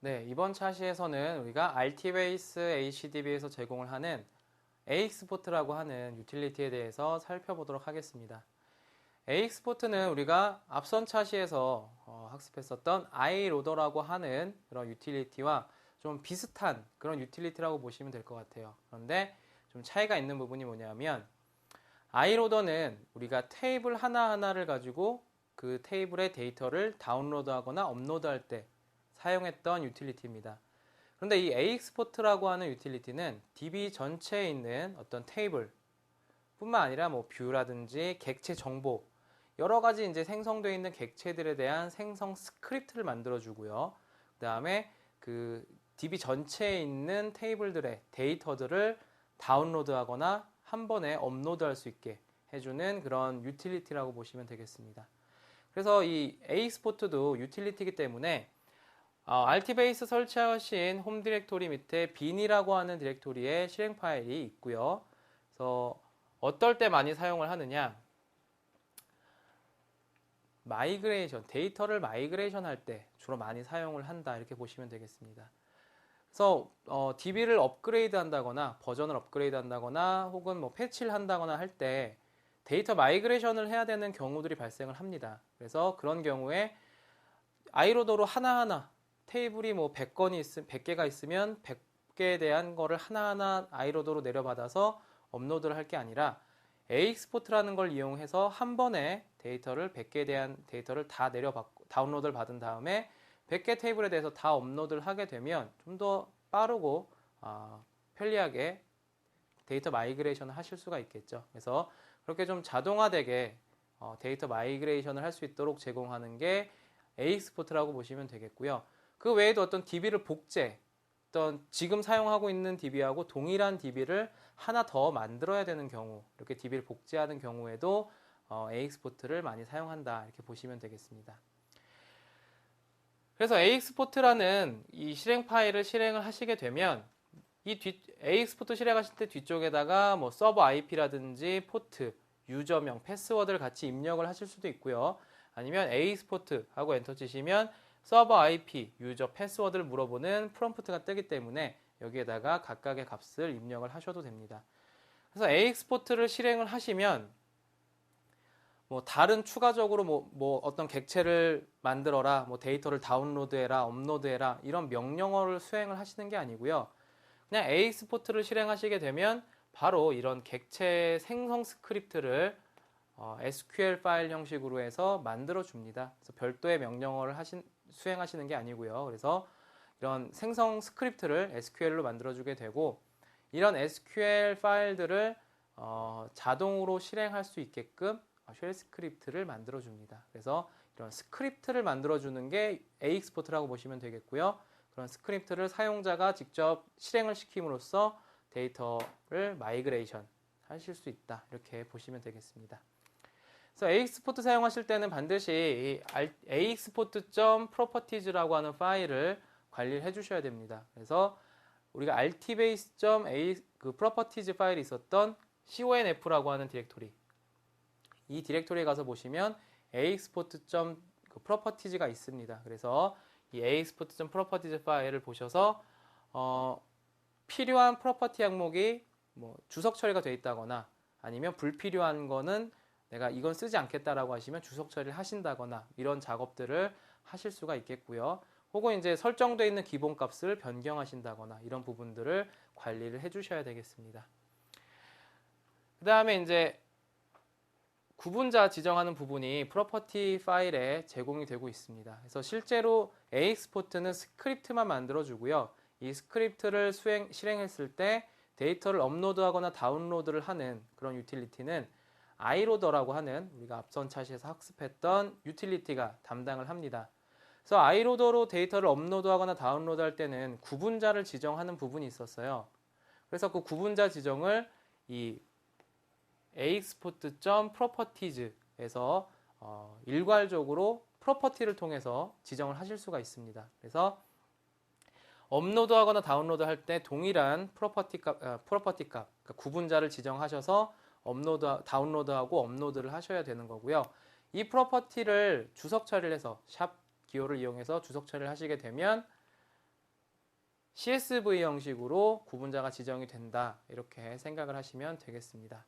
네, 이번 차시에서는 우리가 RT베이스 HDB에서 제공을 하는 AX포트라고 하는 유틸리티에 대해서 살펴보도록 하겠습니다. AX포트는 우리가 앞선 차시에서 학습했었던 iloader라고 하는 그런 유틸리티와 좀 비슷한 그런 유틸리티라고 보시면 될 것 같아요. 그런데 좀 차이가 있는 부분이 뭐냐면 iloader는 우리가 테이블 하나하나를 가지고 그 테이블의 데이터를 다운로드하거나 업로드할 때 사용했던 유틸리티입니다. 그런데 이 AX포트라고 하는 유틸리티는 DB 전체에 있는 어떤 테이블 뿐만 아니라 뭐 뷰라든지 객체 정보 여러 가지 이제 생성되어 있는 객체들에 대한 생성 스크립트를 만들어 주고요. 그다음에 그 DB 전체에 있는 테이블들의 데이터들을 다운로드하거나 한 번에 업로드할 수 있게 해주는 그런 유틸리티라고 보시면 되겠습니다. 그래서 이 AX포트도 유틸리티이기 때문에 RT베이스 설치하신 홈 디렉토리 밑에 bin이라고 하는 디렉토리에 실행 파일이 있고요. 그래서 어떨 때 많이 사용을 하느냐? 마이그레이션, 데이터를 마이그레이션 할 때 주로 많이 사용을 한다 이렇게 보시면 되겠습니다. 그래서 DB를 업그레이드 한다거나 버전을 업그레이드 한다거나 혹은 뭐 패치를 한다거나 할 때 데이터 마이그레이션을 해야 되는 경우들이 발생을 합니다. 그래서 그런 경우에 아이로더로 하나하나 테이블이 뭐 100개가 있으면 100개에 대한 거를 하나하나 아이로더로 내려받아서 업로드를 할 게 아니라 AX포트라는 걸 이용해서 한 번에 데이터를 100개에 대한 데이터를 다 내려받고 다운로드를 받은 다음에 100개 테이블에 대해서 다 업로드를 하게 되면 좀 더 빠르고 편리하게 데이터 마이그레이션을 하실 수가 있겠죠. 그래서 그렇게 좀 자동화되게 데이터 마이그레이션을 할 수 있도록 제공하는 게 AX포트라고 보시면 되겠고요. 그 외에도 어떤 DB를 어떤 지금 사용하고 있는 DB하고 동일한 DB를 하나 더 만들어야 되는 경우, 이렇게 DB를 복제하는 경우에도 AX포트를 많이 사용한다 이렇게 보시면 되겠습니다. 그래서 AX포트라는 이 실행 파일을 실행을 하시게 되면 AX포트 실행하실 때 뒤쪽에다가 뭐 서버 IP라든지 포트, 유저명, 패스워드를 같이 입력을 하실 수도 있고요. 아니면 AX포트 하고 엔터 치시면 서버 IP, 유저, 패스워드를 물어보는 프롬프트가 뜨기 때문에 여기에다가 각각의 값을 입력을 하셔도 됩니다. 그래서 AX포트를 실행을 하시면 뭐 다른 추가적으로 뭐 어떤 객체를 만들어라, 뭐 데이터를 다운로드해라, 업로드해라 이런 명령어를 수행을 하시는 게 아니고요. 그냥 AX포트를 실행하시게 되면 바로 이런 객체 생성 스크립트를 SQL 파일 형식으로 해서 만들어 줍니다. 그래서 별도의 명령어를 수행하시는 게 아니고요. 그래서 이런 생성 스크립트를 SQL로 만들어 주게 되고 이런 SQL 파일들을 자동으로 실행할 수 있게끔 쉘 스크립트를 만들어 줍니다. 그래서 이런 스크립트를 만들어 주는 게 AX포트라고 보시면 되겠고요. 그런 스크립트를 사용자가 직접 실행을 시킴으로써 데이터를 마이그레이션 하실 수 있다. 이렇게 보시면 되겠습니다. 그래서 AX포트 사용하실 때는 반드시 AXportProperties라고 하는 파일을 관리를 해주셔야 됩니다. 그래서 우리가 RTbase.a 그 properties 파일이 있었던 conf라고 하는 디렉토리, 이 디렉토리에 가서 보시면 AXport.properties가 있습니다. 그래서 이 AXport.properties 파일을 보셔서 필요한 프로퍼티 항목이 뭐 주석 처리가 되어 있다거나 아니면 불필요한 거는 내가 이건 쓰지 않겠다라고 하시면 주석 처리를 하신다거나 이런 작업들을 하실 수가 있겠고요. 혹은 이제 설정되어 있는 기본 값을 변경하신다거나 이런 부분들을 관리를 해주셔야 되겠습니다. 그 다음에 이제 구분자 지정하는 부분이 프로퍼티 파일에 제공이 되고 있습니다. 그래서 실제로 AXport는 스크립트만 만들어주고요. 이 스크립트를 실행했을 때 데이터를 업로드하거나 다운로드를 하는 그런 유틸리티는 iloader라고 하는 우리가 앞선 차시에서 학습했던 유틸리티가 담당을 합니다. 그래서 iloader로 데이터를 업로드하거나 다운로드할 때는 구분자를 지정하는 부분이 있었어요. 그래서 그 구분자 지정을 이 AXport.properties에서 일괄적으로 프로퍼티를 통해서 지정을 하실 수가 있습니다. 그래서 업로드하거나 다운로드할 때 동일한 프로퍼티 값, 그러니까 구분자를 지정하셔서 다운로드하고 업로드를 하셔야 되는 거고요. 이 프로퍼티를 주석 처리를 해서 샵 기호를 이용해서 주석 처리를 하시게 되면 CSV 형식으로 구분자가 지정이 된다. 이렇게 생각을 하시면 되겠습니다.